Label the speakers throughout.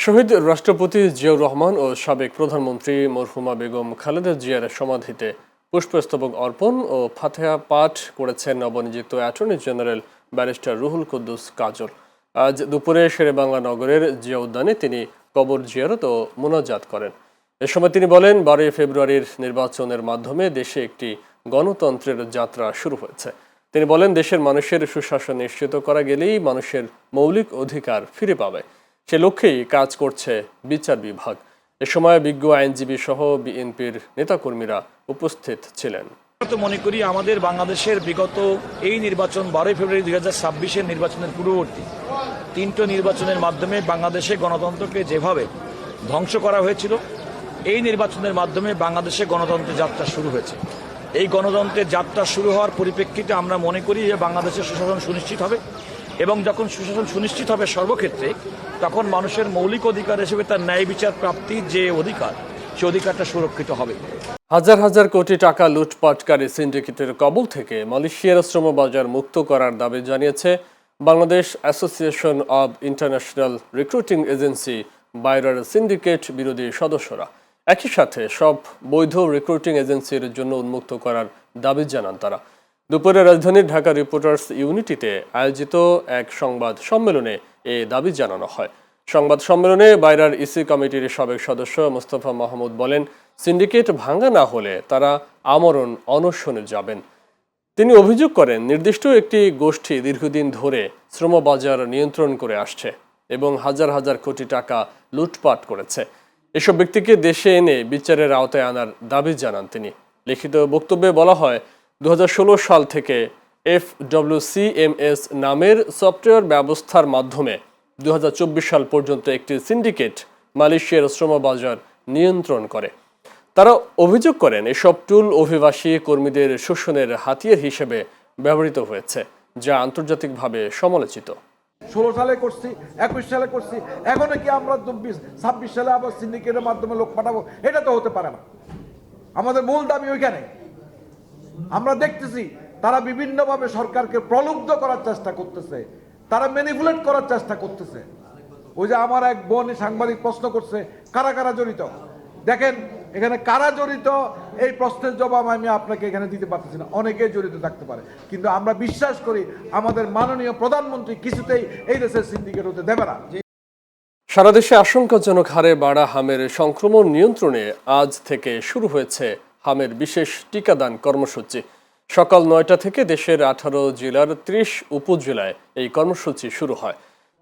Speaker 1: শহীদ রাষ্ট্রপতি জিয়াউর রহমান ও সাবেক প্রধানমন্ত্রী মরহুমা বেগম খালেদা জিয়ার সমাধিতে পুষ্পস্তবক অর্পণ ও ফাতিহা পাঠ করেছেন নবনিযুক্ত attorney general barrister Ruhul Quddus Kajal. আজ দুপুরে শেরেবাংলা নগরের জিয়া উদ্যানে তিনি কবর জিয়ারত ও মোনাজাত করেন। এ সময় তিনি বলেন, 12 ফেব্রুয়ারির নির্বাচনের মাধ্যমে দেশে একটি গণতন্ত্রের যাত্রা শুরু হয়েছে। তিনি বলেন, দেশের মানুষের সুশাসন নিশ্চিত করা গেলেই মানুষের মৌলিক অধিকার ফিরে পাবে। সে লক্ষ্যেই কাজ করছে বিচার বিভাগ। এ সময় বিজ্ঞ আইনজীবী সহ বিএনপির নেতাকর্মীরা উপস্থিত ছিলেন।
Speaker 2: মনে করি আমাদের বাংলাদেশের বিগত এই নির্বাচন 12 ফেব্রুয়ারি 2026-এর নির্বাচনের পূর্ববর্তী তিনটি নির্বাচনের মাধ্যমে বাংলাদেশে গণতন্ত্রকে যেভাবে ধ্বংস করা হয়েছিল, এই নির্বাচনের মাধ্যমে বাংলাদেশে গণতন্ত্রের যাত্রা শুরু হয়েছে। এই গণতন্ত্রের যাত্রা শুরু হওয়ার পরিপ্রেক্ষিতে আমরা মনে করি যে বাংলাদেশের সুশাসন সুনিশ্চিত হবে, এবং যখন সুশাসন সুনিশ্চিত হবে সর্বক্ষেত্রে, তখন মানুষের মৌলিক অধিকার হিসেবে তার ন্যায় বিচার প্রাপ্তির যে অধিকার, সে অধিকারটা সুরক্ষিত হবে।
Speaker 1: হাজার হাজার কোটি টাকা লুটপাটকারী সিন্ডিকেটের কবল থেকে মালয়েশিয়ার শ্রমবাজার মুক্ত করার দাবি জানিয়েছে Bangladesh association of international recruiting agency BAIRA syndicate বিরোধী সদস্যরা। একই সাথে সব বৈধ রিক্রুটিং এজেন্সির জন্য উন্মুক্ত করার দাবি জানান তারা। দুপুরে রাজধানীর ঢাকা রিপোর্টার্স ইউনিটিতে আয়োজিত এক সংবাদ সম্মেলনে এ দাবি জানানো হয়। সংবাদ সম্মেলনে বাইরার ইসি কমিটির সাবেক সদস্য মোস্তফা মাহমুদ বলেন, সিন্ডিকেট ভাঙা না হলে তারা আমরণ অনশনে যাবেন। তিনি অভিযোগ করেন, নির্দিষ্ট একটি গোষ্ঠী দীর্ঘদিন ধরে শ্রমবাজার নিয়ন্ত্রণ করে আসছে এবং হাজার হাজার কোটি টাকা লুটপাট করেছে। এসব ব্যক্তিকে দেশে এনে বিচারের আওতায় আনার দাবি জানান তিনি। লিখিত বক্তব্যে বলা হয়, 2016 সাল থেকে FWCMS নামের সফটওয়্যার ব্যবস্থার মাধ্যমে 2024 সাল পর্যন্ত একটি সিন্ডিকেট মালয়েশিয়ার শ্রমবাজার নিয়ন্ত্রণ করে। তারা অভিযোগ করেন, এসব টুল অভিবাসী কর্মীদের শোষণের হাতিয়ার হিসেবে ব্যবহৃত হয়েছে, যা আন্তর্জাতিকভাবে সমালোচিত।
Speaker 3: 16 সালে করছি, 21 সালে করছি, এখন কি আমরা 26 সালে আবার সিন্ডিকেটের মাধ্যমে লোক পাঠাবো? এটা তো হতে পারে না। আমাদের মূল দাবি ওইখানে। আমরা দেখতেছি তারা বিভিন্নভাবে সরকারকে প্রলুব্ধ করার চেষ্টা করতেছে, তারা ম্যানিপুলেট করার চেষ্টা করতেছে। ওই যে আমার এক বোন সাংবাদিক প্রশ্ন করছে, কারা কারা জড়িত। দেখেন, এখানে কারা জড়িত এই প্রশ্নের জবাব আমি আপনাকে এখানে দিতে পারতেছি না। অনেকেই জড়িত থাকতে পারে, কিন্তু আমরা বিশ্বাস করি আমাদের মাননীয় প্রধানমন্ত্রী কিছুতেই এই দেশের সিন্ডিকেট হতে দেবে না।
Speaker 1: সারা দেশে আশঙ্কাজনক হারে বাড়া হামের সংক্রমণ নিয়ন্ত্রণে আজ থেকে শুরু হয়েছে হামের বিশেষ টিকাদান কর্মসূচি। সকাল 9টা থেকে দেশের 18 জেলার 30 উপজেলায় এই কর্মসূচি শুরু হয়।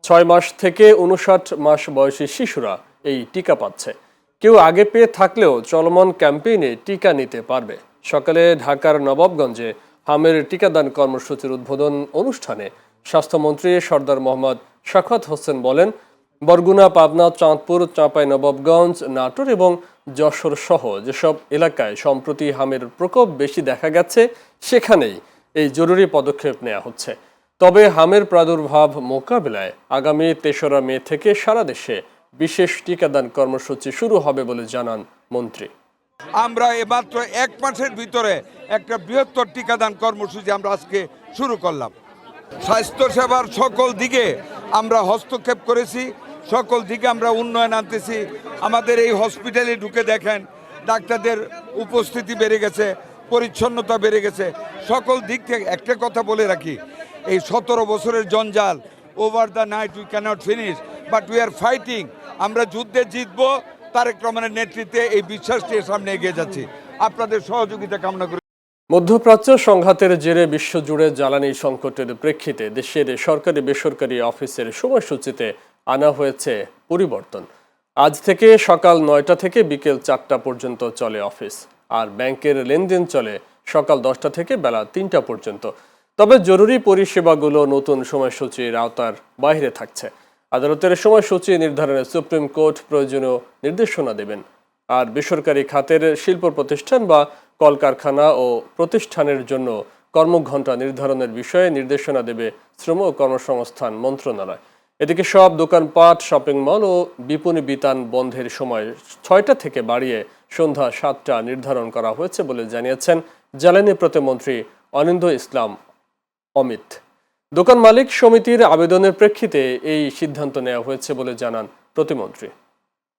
Speaker 1: 6 মাস থেকে 59 মাস বয়সী শিশুরা এই টিকা পাচ্ছে। কেউ আগে পেয়ে থাকলেও চলমান ক্যাম্পেইনে টিকা নিতে পারবে। সকালে ঢাকার নবাবগঞ্জে হামের টিকাদান কর্মসূচির উদ্বোধন অনুষ্ঠানে স্বাস্থ্যমন্ত্রী সরদার মোহাম্মদ শাখাওয়াত হোসেন বলেন, বরগুনা, পাবনা, চাঁদপুর, চাঁপাইনবাবগঞ্জ, নাটোর এবং যশোর সহ যেসব এলাকায় সম্প্রতি হামের প্রকোপ বেশি দেখা গেছে, সেখানেই এই জরুরি পদক্ষেপ নেওয়া হচ্ছে। তবে হামের প্রাদুর্ভাব মোকাবিলায় আগামী 3রা মে থেকে সারা দেশে বিশেষ টিকাদান কর্মসূচি শুরু হবে বলে জানান মন্ত্রী।
Speaker 4: আমরা মাত্র 1 মাসের ভিতরে একটা বৃহত্তর টিকাদান কর্মসূচি আমরা আজকে শুরু করলাম। স্বাস্থ্যসেবার সকল দিকে আমরা হস্তক্ষেপ করেছি, সকল দিকে আমরা উন্নয়ন আনতেছি। আমাদের এই হসপিটালে ঢুকে দেখেন, ডাক্তারদের উপস্থিতি বেড়ে গেছে, পরিচ্ছন্নতা বেড়ে গেছে। সকল দিক থেকে একটা কথা বলে রাখি, এই 17 বছরের জঞ্জাল, over the night we cannot finish, but we are fighting. আমরা যুদ্ধে জিতবো। তারেক রহমানের নেতৃত্বে এই বিশ্বাস নিয়ে সামনে এগিয়ে যাচ্ছি। আপনাদের সহযোগিতা কামনা করি।
Speaker 1: মধ্যপ্রাচ্য সংঘাতের জেরে বিশ্বজুড়ে জ্বালানি সংকটের প্রেক্ষিতে দেশের সরকারি বেসরকারি অফিসের সময়সূচিতে আনা হয়েছে পরিবর্তন। আজ থেকে সকাল 9টা থেকে বিকেল 4টা পর্যন্ত চলে অফিস, আর ব্যাংকের লেনদেন চলে সকাল 10টা থেকে বেলা 3টা পর্যন্ত। তবে জরুরি পরিষেবাগুলো নতুন সময়সূচির আওতার বাইরে থাকছে। আদালতের সময়সূচি নির্ধারণে সুপ্রিম কোর্ট প্রয়োজনীয় নির্দেশনা দেবেন। আর বেসরকারি খাতের শিল্প প্রতিষ্ঠান বা কলকারখানা ও প্রতিষ্ঠানের জন্য কর্মঘণ্টা নির্ধারণের বিষয়ে নির্দেশনা দেবে শ্রম ও কর্মসংস্থান মন্ত্রণালয়। এদিকে সব দোকানপাট, শপিং মল ও বিপণী বিতান বন্ধের সময় 6টা থেকে বাড়িয়ে সন্ধ্যা 7টা নির্ধারণ করা হয়েছে বলে জানিয়েছেন জ্বালানি প্রতিমন্ত্রী অনিন্দ্য ইসলাম অমিত। দোকান মালিক সমিতির আবেদনের প্রেক্ষিতে এই সিদ্ধান্ত নেওয়া হয়েছে বলে জানান প্রতিমন্ত্রী।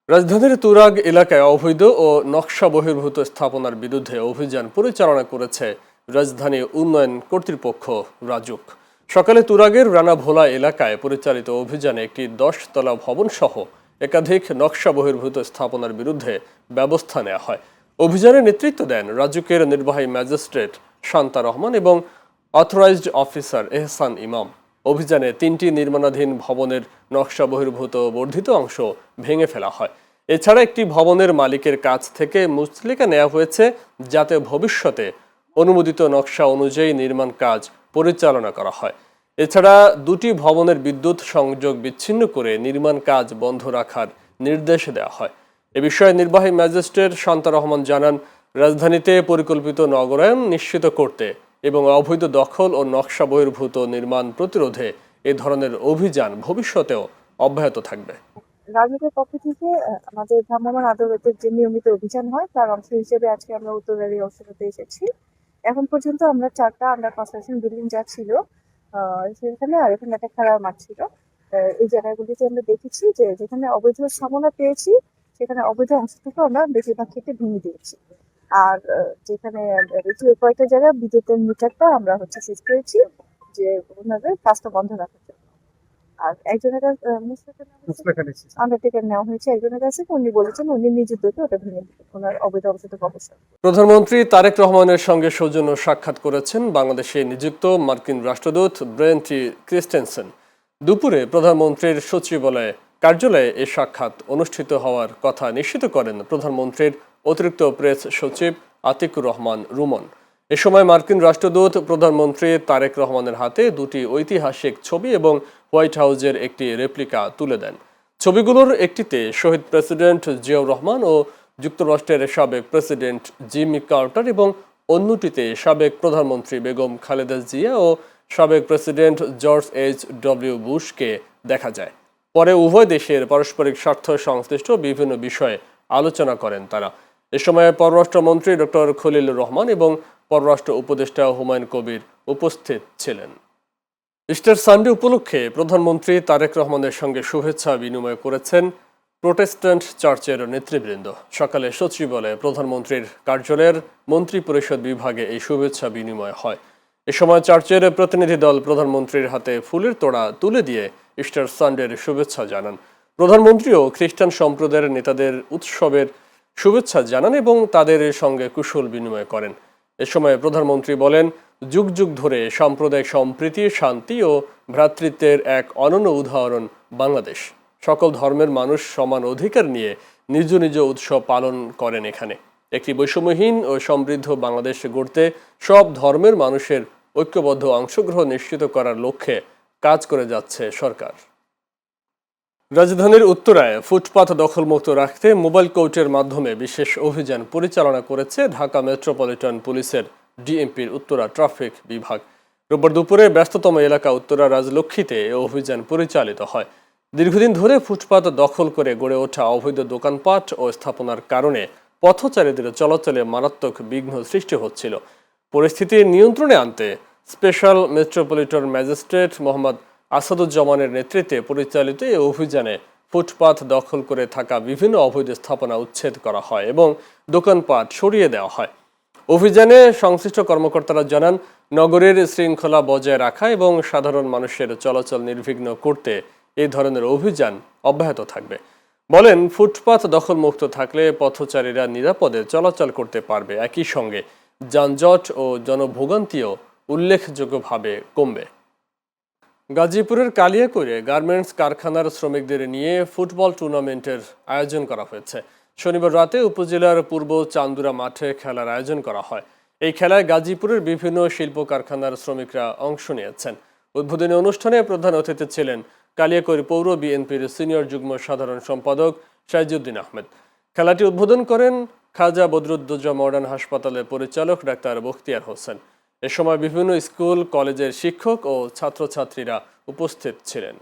Speaker 1: রাজধানীর তুরাগ এলাকায় অবৈধ ও নকশা বহির্ভূত স্থাপনার বিরুদ্ধে অভিযান পরিচালনা করেছে রাজধানী উন্নয়ন কর্তৃপক্ষ রাজুক। সকালে তুরাগের রানাভোলা এলাকায় পরিচালিত অভিযানে একটি 10 তলা ভবন সহ একাধিক নকশা বহির্ভূত স্থাপনার বিরুদ্ধে ব্যবস্থা নেওয়া হয়। অভিযানে নেতৃত্ব দেন রাজুকের নির্বাহী ম্যাজিস্ট্রেট শান্তা রহমান এবং অথরাইজড অফিসার এহসান ইমাম। অভিযানে 3টি নির্মাণাধীন ভবনের নকশা বহির্ভূত বর্ধিত অংশ ভেঙে ফেলা হয়। এছাড়া একটি ভবনের মালিকের কাছ থেকে মুচলেকা নেওয়া হয়েছে, যাতে ভবিষ্যতে অনুমোদিত নকশা অনুযায়ী নির্মাণ কাজ পরিচালনা করা হয়। এছাড়া 2টি ভবনের বিদ্যুৎ সংযোগ বিচ্ছিন্ন করে নির্মাণ কাজ বন্ধ রাখার নির্দেশ দেওয়া হয়। এ বিষয়ে নির্বাহী ম্যাজিস্ট্রেট শান্তা রহমান জানান, রাজধানীতে পরিকল্পিত নগরায়ন নিশ্চিত করতে এবং অবৈধ দখল ও নকশা বহির্ভূত নির্মাণ প্রতিরোধে এ ধরনের অভিযান ভবিষ্যতেও অব্যাহত থাকবে।
Speaker 5: রাজুকের পক্ষ থেকে আমাদের ভ্রাম্যমাণ আদালতের যে নিয়মিত অভিযান হয় তার অংশ হিসেবে আজকে আমরা উত্তরারি অংশটাতে এসেছি। এখন পর্যন্ত আমরা 4টা আন্ডার কনস্ট্রাকশন বিল্ডিং যা ছিল সেখানে, আর এখানে একটা খেলার মাঠ ছিল, এই জায়গাগুলিতে আমরা দেখেছি যে যেখানে অবৈধ স্থাপনা পেয়েছি সেখানে অবৈধ অংশটুকু আমরা বেশিরভাগ ক্ষেত্রে ভেঙে দিয়েছি। আর যেখানে কয়েকটা জায়গায় বিদ্যুতের মিটারটা আমরা সিজ করেছি যে ওনাদের কাজটা বন্ধ রাখার জন্য। আর একজনের আন্ডারটেকার নেওয়া হয়েছে একজনের কাছে, উনি বলেছেন উনি নিজের দোকে ওটা ভেঙে দিবেন ওনার অবৈধ অবস্থা অবশ্যই।
Speaker 1: প্রধানমন্ত্রী তারেক রহমানের সঙ্গে সৌজন্য সাক্ষাৎ করেছেন বাংলাদেশে নিযুক্ত মার্কিন রাষ্ট্রদূত ব্রেন্ট ক্রিস্টেনসেন। দুপুরে প্রধানমন্ত্রীর সচিবালয়ে কার্যালয়ে এ সাক্ষাৎ অনুষ্ঠিত হওয়ার কথা নিশ্চিত করেন প্রধানমন্ত্রীর অতিরিক্ত প্রেস সচিব আতিকুর রহমান রুমন। এ সময় মার্কিন রাষ্ট্রদূত প্রধানমন্ত্রী তারেক রহমানের হাতে 2টি ঐতিহাসিক ছবি এবং হোয়াইট হাউসের একটি রেপ্লিকা তুলে দেন। ছবিগুলোর একটিতে শহীদ প্রেসিডেন্ট জিয়াউর রহমান ও যুক্তরাষ্ট্রের সাবেক প্রেসিডেন্ট জিমি কার্টার এবং অন্যটিতে সাবেক প্রধানমন্ত্রী বেগম খালেদা জিয়া ও সাবেক প্রেসিডেন্ট জর্জ H.W. বুশকে দেখা যায়। পরে উভয় দেশের পারস্পরিক স্বার্থ সংশ্লিষ্ট বিভিন্ন বিষয়ে আলোচনা করেন তারা। এ সময় পররাষ্ট্রমন্ত্রী ডক্টর খলিলুর রহমান এবং পররাষ্ট্র উপদেষ্টা হুমায়ুন কবির উপস্থিত ছিলেন। ইস্টার সানডে উপলক্ষে প্রধানমন্ত্রী তারেক রহমানের সঙ্গে শুভেচ্ছা বিনিময় করেছেন প্রোটেস্ট্যান্ট চার্চের নেতৃবৃন্দ। সকালে সচিবালয়ে প্রধানমন্ত্রীর কার্যালয়ের মন্ত্রী পরিষদ বিভাগে এই শুভেচ্ছা বিনিময় হয়। এ সময় চার্চের প্রতিনিধি দল প্রধানমন্ত্রীর হাতে ফুলের তোড়া তুলে দিয়ে ইস্টার সানডের শুভেচ্ছা জানান। প্রধানমন্ত্রীও খ্রিস্টান সম্প্রদায়ের নেতাদের উৎসবের শুভেচ্ছা জানান এবং তাদের সঙ্গে কুশল বিনিময় করেন। এ সময় প্রধানমন্ত্রী বলেন, যুগ যুগ ধরে সাম্প্রদায়িক সম্প্রীতি, শান্তি ও ভ্রাতৃত্বের এক অনন্য উদাহরণ বাংলাদেশ। সকল ধর্মের মানুষ সমান অধিকার নিয়ে নিজ নিজ উৎসব পালন করেন এখানে। একটি বৈষম্যহীন ও সমৃদ্ধ বাংলাদেশ গড়তে সব ধর্মের মানুষের ঐক্যবদ্ধ অংশগ্রহণ নিশ্চিত করার লক্ষ্যে কাজ করে যাচ্ছে সরকার। রাজধানীর উত্তরায় ফুটপাত দখলমুক্ত রাখতে মোবাইল কোর্টের মাধ্যমে বিশেষ অভিযান পরিচালনা করেছে ঢাকা মেট্রোপলিটন পুলিশের ডিএমপির উত্তরা ট্রাফিক বিভাগ। রোববার দুপুরে ব্যস্ততম এলাকা উত্তরা রাজলক্ষ্মীতে এ অভিযান পরিচালিত হয়। দীর্ঘদিন ধরে ফুটপাত দখল করে গড়ে ওঠা অবৈধ দোকানপাট ও স্থাপনার কারণে পথচারীদের চলাচলে মারাত্মক বিঘ্ন সৃষ্টি হচ্ছিল। পরিস্থিতি নিয়ন্ত্রণে আনতে স্পেশাল মেট্রোপলিটন ম্যাজিস্ট্রেট মোহাম্মদ আসাদুজ্জামানের নেতৃত্বে পরিচালিত এই অভিযানে ফুটপাত দখল করে থাকা বিভিন্ন অবৈধ স্থাপনা উচ্ছেদ করা হয় এবং দোকানপাট সরিয়ে দেওয়া হয়। অভিযানে সংশ্লিষ্ট কর্মকর্তারা জানান, নগরের শৃঙ্খলা বজায় রাখা এবং সাধারণ মানুষের চলাচল নির্বিঘ্ন করতে এই ধরনের অভিযান অব্যাহত থাকবে। বলেন, ফুটপাত দখলমুক্ত থাকলে পথচারীরা নিরাপদে চলাচল করতে পারবে, একই সঙ্গে যানজট ও জনভোগান্তিও উল্লেখযোগ্যভাবে কমবে। গাজীপুরের কালিয়াকৈরে গার্মেন্টস কারখানার শ্রমিকদের নিয়ে ফুটবল টুর্নামেন্টের আয়োজন করা হয়েছে। শনিবার রাতে উপজেলার পূর্ব চান্দুরা মাঠে খেলার আয়োজন করা হয়। এই খেলায় গাজীপুরের বিভিন্ন শিল্প কারখানার শ্রমিকরা অংশ নিয়েছেন। উদ্বোধনী অনুষ্ঠানে প্রধান অতিথি ছিলেন কালিয়াকৈর পৌর বিএনপির সিনিয়র যুগ্ম সাধারণ সম্পাদক সাইজুদ্দিন আহমেদ। খেলাটি উদ্বোধন করেন খাজা বদরুদ্দোজা মডার্ন হাসপাতালের পরিচালক ডাক্তার বখতিয়ার হোসেন। এ সময় বিভিন্ন স্কুল কলেজের শিক্ষক ও ছাত্রছাত্রীরা উপস্থিত ছিলেন।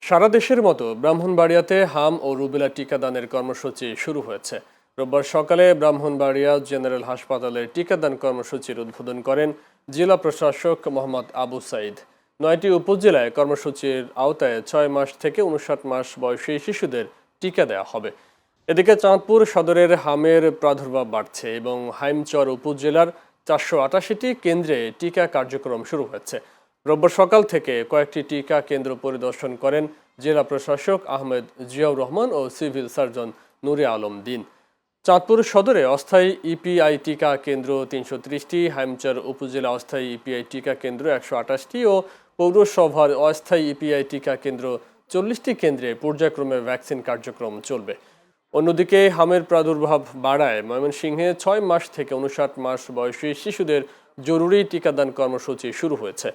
Speaker 1: সারা দেশের মতো ব্রাহ্মণবাড়িয়াতে হাম ও রুবেলা টিকাদানের কর্মসূচি শুরু হয়েছে। রোববার সকালে ব্রাহ্মণবাড়িয়া জেনারেল হাসপাতালের টিকাদান কর্মসূচির উদ্বোধন করেন জেলা প্রশাসক মোহাম্মদ আবু সাইদ। 9টি উপজেলায় কর্মসূচির আওতায় 6 মাস থেকে 59 মাস বয়সী শিশুদের টিকা দেওয়া হবে। এদিকে চাঁদপুর সদরের হামের প্রাদুর্ভাব বাড়ছে এবং হাইমচর উপজেলার 488টি কেন্দ্রে টিকা কার্যক্রম শুরু হয়েছে। রোববার সকাল থেকে কয়েকটি টিকা কেন্দ্র পরিদর্শন করেন জেলা প্রশাসক আহমেদ জিয়াউর রহমান ও সিভিল সার্জন নূরে আলম দিন। চাঁদপুর সদরে অস্থায়ী ইপিআই টিকা কেন্দ্র 330টি, হাইমচর উপজেলা অস্থায়ী ইপিআই টিকা কেন্দ্র 128টি ও পৌরসভার অস্থায়ী ইপিআই টিকা কেন্দ্র 40টি কেন্দ্রে পর্যায়ক্রমে ভ্যাকসিন কার্যক্রম চলবে। অন্যদিকে হামের প্রাদুর্ভাব বাড়ায় ময়মনসিংহে 6 মাস থেকে 59 মাস বয়সী শিশুদের জরুরি টিকাদান কর্মসূচি শুরু হয়েছে।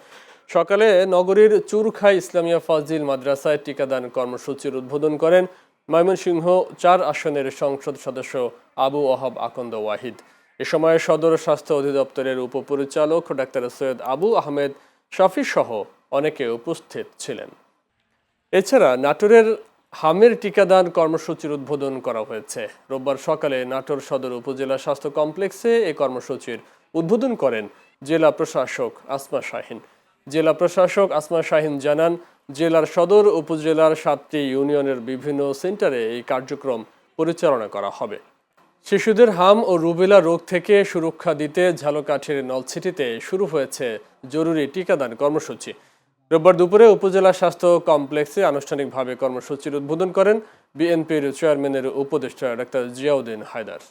Speaker 1: সকালে নগরীর চুরখাই ইসলামিয়া ফাজিল মাদ্রাসায় টিকাদান কর্মসূচির উদ্বোধন করেন ময়মনসিংহ 4 আসনের সংসদ সদস্য আবু ওহাব আকন্দ ওয়াহিদ। এ সময় সদর স্বাস্থ্য অধিদপ্তরের উপপরিচালক ডাক্তার সৈয়দ আবু আহমেদ শফি সহ অনেকে উপস্থিত ছিলেন। এছাড়া নাটোরের হামের টিকাদান কর্মসূচির উদ্বোধন করা হয়েছে। রোববার সকালে নাটোর সদর উপজেলা স্বাস্থ্য কমপ্লেক্সে এই কর্মসূচির উদ্বোধন করেন জেলা প্রশাসক আসমা শাহিন। জেলা প্রশাসক আসমা শাহিন জানান, জেলার সদর উপজেলার 7টি ইউনিয়নের বিভিন্ন সেন্টারে এই কার্যক্রম পরিচালনা করা হবে। শিশুদের হাম ও রুবেলা রোগ থেকে সুরক্ষা দিতে ঝালকাঠির নলছিটিতে শুরু হয়েছে জরুরি টিকাদান কর্মসূচি। রোববার দুপুরে উপজেলা স্বাস্থ্য কমপ্লেক্সে আনুষ্ঠানিকভাবে কর্মসূচির উদ্বোধন করেন বিএনপির চেয়ারম্যানের উপদেষ্টা ডাক্তার জিয়াউদ্দিন হায়দার।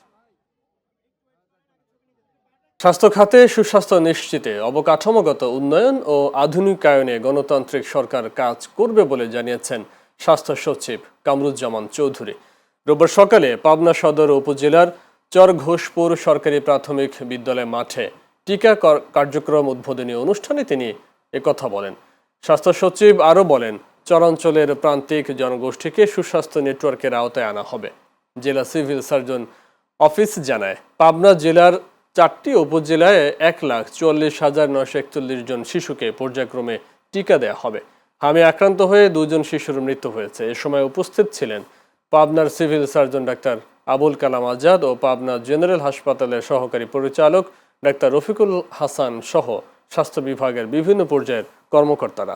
Speaker 1: স্বাস্থ্য খাতে সুস্বাস্থ্য নিশ্চিতে অবকাঠামোগত উন্নয়ন ও আধুনিকায়নে গণতান্ত্রিক সরকার কাজ করবে বলে জানিয়েছেন স্বাস্থ্য সচিব কামরুজ্জামান চৌধুরী। রোববার সকালে পাবনা সদর উপজেলার চরঘোষপুর সরকারি প্রাথমিক বিদ্যালয় মাঠে টিকা কার্যক্রম উদ্বোধনী অনুষ্ঠানে তিনি একথা বলেন। স্বাস্থ্য সচিব আরও বলেন, চরাঞ্চলের প্রান্তিক জনগোষ্ঠীকে সুস্বাস্থ্য নেটওয়ার্কের আওতায় আনা হবে। জেলা সিভিল সার্জন অফিস জানায়, পাবনা জেলার 4টি উপজেলায় 1,44,941 জন শিশুকে পর্যায়ক্রমে টিকা দেওয়া হবে। হামে আক্রান্ত হয়ে 2 জন শিশুর মৃত্যু হয়েছে। এ সময় উপস্থিত ছিলেন পাবনার civil surgeon doctor Abul Kalam Azad ও পাবনা জেনারেল হাসপাতালের সহকারী পরিচালক ডাক্তার রফিকুল হাসান সহ স্বাস্থ্য বিভাগের বিভিন্ন পর্যায়ের কর্মকর্তারা।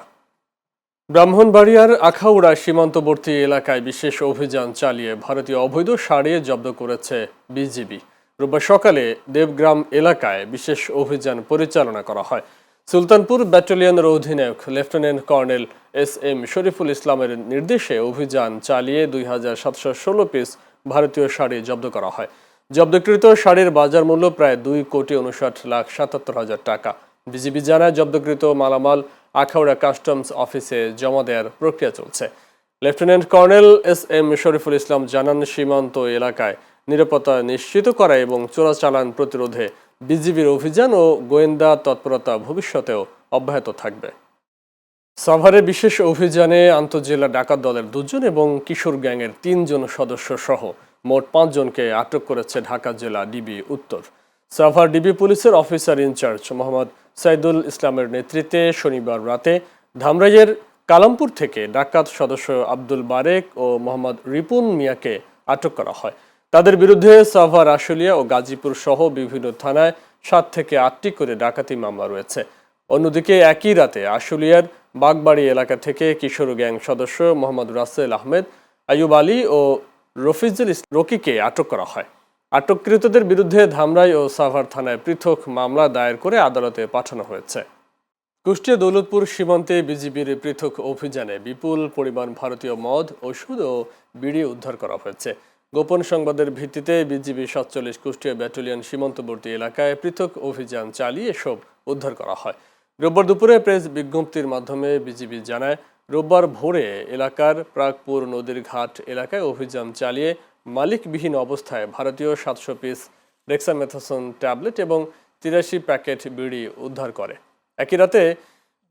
Speaker 1: ব্রাহ্মণবাড়িয়ার আখাউড়া সীমান্তবর্তী এলাকায় বিশেষ অভিযান চালিয়ে ভারতীয় অবৈধ সার জব্দ করেছে বিজিবি। রোববার সকালে দেবগ্রাম এলাকায় বিশেষ অভিযান পরিচালনা করা হয়। সুলতানপুর ব্যাটালিয়নের অধিনায়ক লেফটেন্যান্ট কর্নেল SM শরীফুল ইসলামের নির্দেশে অভিযান চালিয়ে 2716 পিস ভারতীয় শাড়ি জব্দ করা হয়। জব্দকৃত শাড়ির বাজার মূল্য প্রায় 2,59,77,000 টাকা। বিজিবি জানায়, জব্দকৃত মালামাল আখাউড়া কাস্টমস অফিসে জমা দেওয়ার প্রক্রিয়া চলছে। Lieutenant colonel SM Shariful Islam জানান, সীমান্ত এলাকায় নিরাপত্তা নিশ্চিত করা এবং চোরাচালান প্রতিরোধে বিজিবির অভিযান ও গোয়েন্দা তৎপরতা ভবিষ্যতেও অব্যাহত থাকবে। সাভারে বিশেষ অভিযানে আন্তঃজেলা ডাকাত দলের 2 জন এবং কিশোর গ্যাংয়ের 3 জন সদস্য সহ মোট 5 জনকে আটক করেছে ঢাকা জেলা ডিবি উত্তর। সাভার ডিবি পুলিশের অফিসার ইনচার্জ মোহাম্মদ সাইদুল ইসলামের নেতৃত্বে শনিবার রাতে ধামরাইয়ের কালামপুর থেকে ডাকাত সদস্য আব্দুল বারেক ও মোহাম্মদ রিপুন মিয়াকে আটক করা হয়। তাদের বিরুদ্ধে সাভার, আশুলিয়া ও গাজীপুর সহ বিভিন্ন থানায় 7 থেকে 8টি করে ডাকাতি মামলা রয়েছে। অন্যদিকে একই রাতে আশুলিয়ার বাগবাড়ি এলাকা থেকে কিশোর গ্যাং সদস্য মোহাম্মদ রাসেল আহমেদ, আইয়ুব আলী ও রফিজুল রকিকে আটক করা হয়। আটককৃতদের বিরুদ্ধে ধামরাই ও সাভার থানায় পৃথক মামলা দায়ের করে আদালতে পাঠানো হয়েছে। কুষ্টিয়া দৌলতপুর সীমান্তে বিজিবির পৃথক অভিযানে বিপুল পরিমাণ ভারতীয় মদ, ওষুধ ও বিড়ি উদ্ধার করা হয়েছে। গোপন সংবাদের ভিত্তিতে বিজিবি 47 কুষ্টিয়া ব্যাটালিয়ন সীমান্তবর্তী এলাকায় পৃথক অভিযান চালিয়ে এসব উদ্ধার করা হয়। রোববার দুপুরে প্রেস বিজ্ঞপ্তির মাধ্যমে বিজিবি জানায়, রোববার ভোরে এলাকার প্রাগপুর নদীর ঘাট এলাকায় অভিযান চালিয়ে মালিকবিহীন অবস্থায় ভারতীয় 700 পিস ডেক্সামেথাসোন ট্যাবলেট এবং 83 প্যাকেট বিড়ি উদ্ধার করে। একই রাতে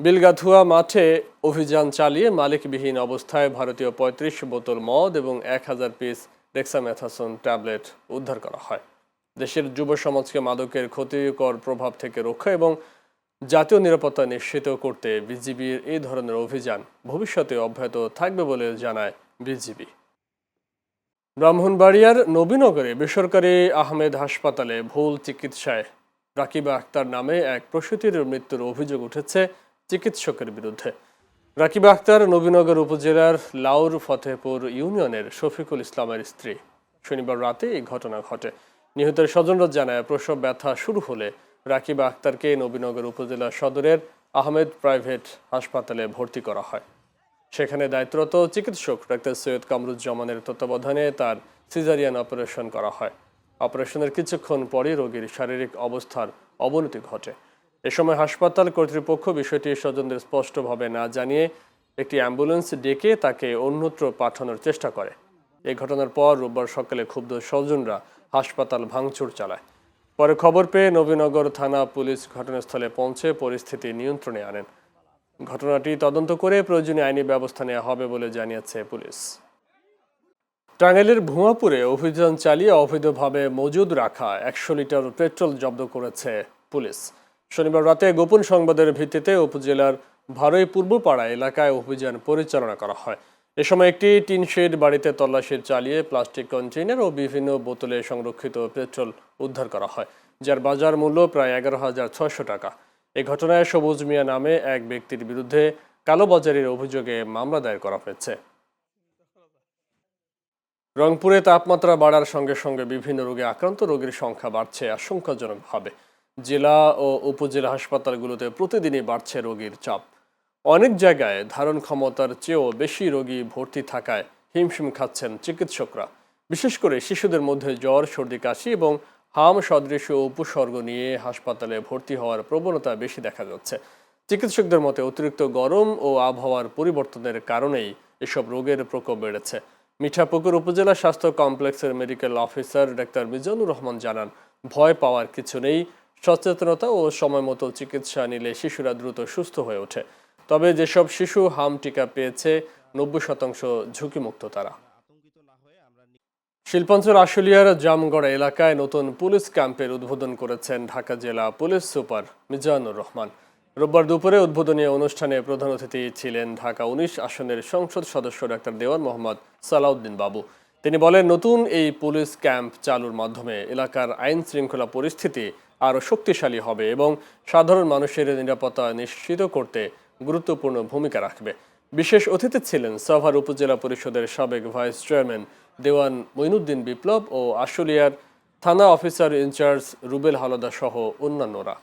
Speaker 1: বিলগাথুয়া মাঠে অভিযান চালিয়ে মালিকবিহীন অবস্থায় ভারতীয় 35 বোতল মদ এবং 1000 পিস ডেক্সামেথাসোন ট্যাবলেট উদ্ধার করা হয়। দেশের যুব সমাজকে মাদকের ক্ষতিকর প্রভাব থেকে রক্ষা এবং জাতীয় নিরাপত্তা নিশ্চিত করতে বিজিবির এই ধরনের অভিযান ভবিষ্যতে অব্যাহত থাকবে বলে জানায় বিজিবি। ব্রাহ্মণবাড়িয়ার নবীনগরে বেসরকারি আহমেদ হাসপাতালে ভুল চিকিৎসায় রাকিবা আক্তার নামে এক প্রসূতির মৃত্যুর অভিযোগ উঠেছে চিকিৎসকের বিরুদ্ধে। রাকিবা আক্তার নবীনগর উপজেলার লাউর ফতেহপুর ইউনিয়নের শফিকুল ইসলামের স্ত্রী। শনিবার রাতে এই ঘটনা ঘটে। নিহতের স্বজনরা জানায়, প্রসব ব্যথা শুরু হলে রাকিবা আক্তারকে নবীনগর উপজেলা সদরের আহমেদ প্রাইভেট হাসপাতালে ভর্তি করা হয়। সেখানে দায়িত্বরত চিকিৎসক ডাক্তার সৈয়দ কামরুজ্জামানের তত্ত্বাবধানে তার সিজারিয়ান অপারেশন করা হয়। অপারেশনের কিছুক্ষণ পরই রোগীর শারীরিক অবস্থার অবনতি ঘটে। এ সময় হাসপাতাল কর্তৃপক্ষ বিষয়টি স্বজনদের স্পষ্টভাবে না জানিয়ে একটি অ্যাম্বুলেন্স ডেকে তাকে অন্যত্র পাঠানোর চেষ্টা করে। এই ঘটনার পর রোববার সকালে ক্ষুব্ধ স্বজনরা হাসপাতাল ভাঙচুর চালায়। পরে খবর পেয়ে নবীনগর থানা পুলিশ ঘটনাস্থলে পৌঁছে পরিস্থিতি নিয়ন্ত্রণে আনেন। ঘটনাটি তদন্ত করে প্রয়োজনীয় আইনি ব্যবস্থা নেওয়া হবে বলে জানিয়েছে পুলিশ। টাঙ্গাইলের ভুয়াপুরে অভিযান চালিয়ে অবৈধভাবে মজুদ রাখা 100 লিটার পেট্রোল জব্দ করেছে পুলিশ। শনিবার রাতে গোপন সংবাদের ভিত্তিতে উপজেলার ভারই পূর্বপাড়া এলাকায় অভিযান পরিচালনা করা হয়। এ সময় একটি টিন শেড বাড়িতে তল্লাশি চালিয়ে প্লাস্টিক কন্টেইনার ও বিভিন্ন বোতলে সংরক্ষিত পেট্রোল উদ্ধার করা হয়, যার বাজার মূল্য প্রায় 11,600 টাকা। এই ঘটনায় সবুজ মিয়া নামে এক ব্যক্তির বিরুদ্ধে কালোবাজারির অভিযোগে মামলা দায়ের করা হয়েছে। রংপুরে তাপমাত্রা বাড়ার সঙ্গে সঙ্গে বিভিন্ন রোগে আক্রান্ত রোগীর সংখ্যা বাড়ছে আশঙ্কাজনকভাবে। জেলা ও উপজেলা হাসপাতালগুলোতে প্রতিদিনই বাড়ছে রোগীর চাপ। অনেক জায়গায় ধারণ ক্ষমতার চেয়েও বেশি রোগী ভর্তি থাকায় হিমশিম খাচ্ছেন চিকিৎসকরা। বিশেষ করে শিশুদের মধ্যে জ্বর, সর্দি, কাশি এবং হাম সদৃশ উপসর্গ নিয়ে হাসপাতালে ভর্তি হওয়ার প্রবণতা বেশি দেখা যাচ্ছে। চিকিৎসকদের মতে অতিরিক্ত গরম ও আবহাওয়ার পরিবর্তনের কারণেই এসব রোগের প্রকোপ বেড়েছে। মিঠাপুকুর উপজেলা স্বাস্থ্য কমপ্লেক্সের medical officer doctor Mizanur Rahman জানান, ভয় পাওয়ার কিছু নেই। সচেতনতা ও সময় মতো চিকিৎসা নিলে শিশুরা দ্রুত সুস্থ হয়ে ওঠে। তবে যেসব শিশু হাম টিকা পেয়েছে 90% ঝুঁকিমুক্ত তারা। শিল্পাঞ্চল আশুলিয়ার জামগড়া এলাকায় নতুন পুলিশ ক্যাম্পের উদ্বোধন করেছেন ঢাকা জেলা পুলিশ সুপার মিজানুর রহমান। রোববার দুপুরে উদ্বোধনী অনুষ্ঠানে প্রধান অতিথি ছিলেন ঢাকা 19 আসনের সংসদ সদস্য ডাক্তার দেওয়ান মোহাম্মদ সালাউদ্দিন বাবু। তিনি বলেন, নতুন এই পুলিশ ক্যাম্প চালুর মাধ্যমে এলাকার আইন শৃঙ্খলা পরিস্থিতি আরও শক্তিশালী হবে এবং সাধারণ মানুষের নিরাপত্তা নিশ্চিত করতে গুরুত্বপূর্ণ ভূমিকা রাখবে। বিশেষ অতিথি ছিলেন সাভার উপজেলা পরিষদের সাবেক ভাইস চেয়ারম্যান দেওয়ান মঈনুদ্দিন বিপ্লব ও আশুলিয়ার থানা অফিসার ইনচার্জ রুবেল হালদা সহ অন্যান্যরা।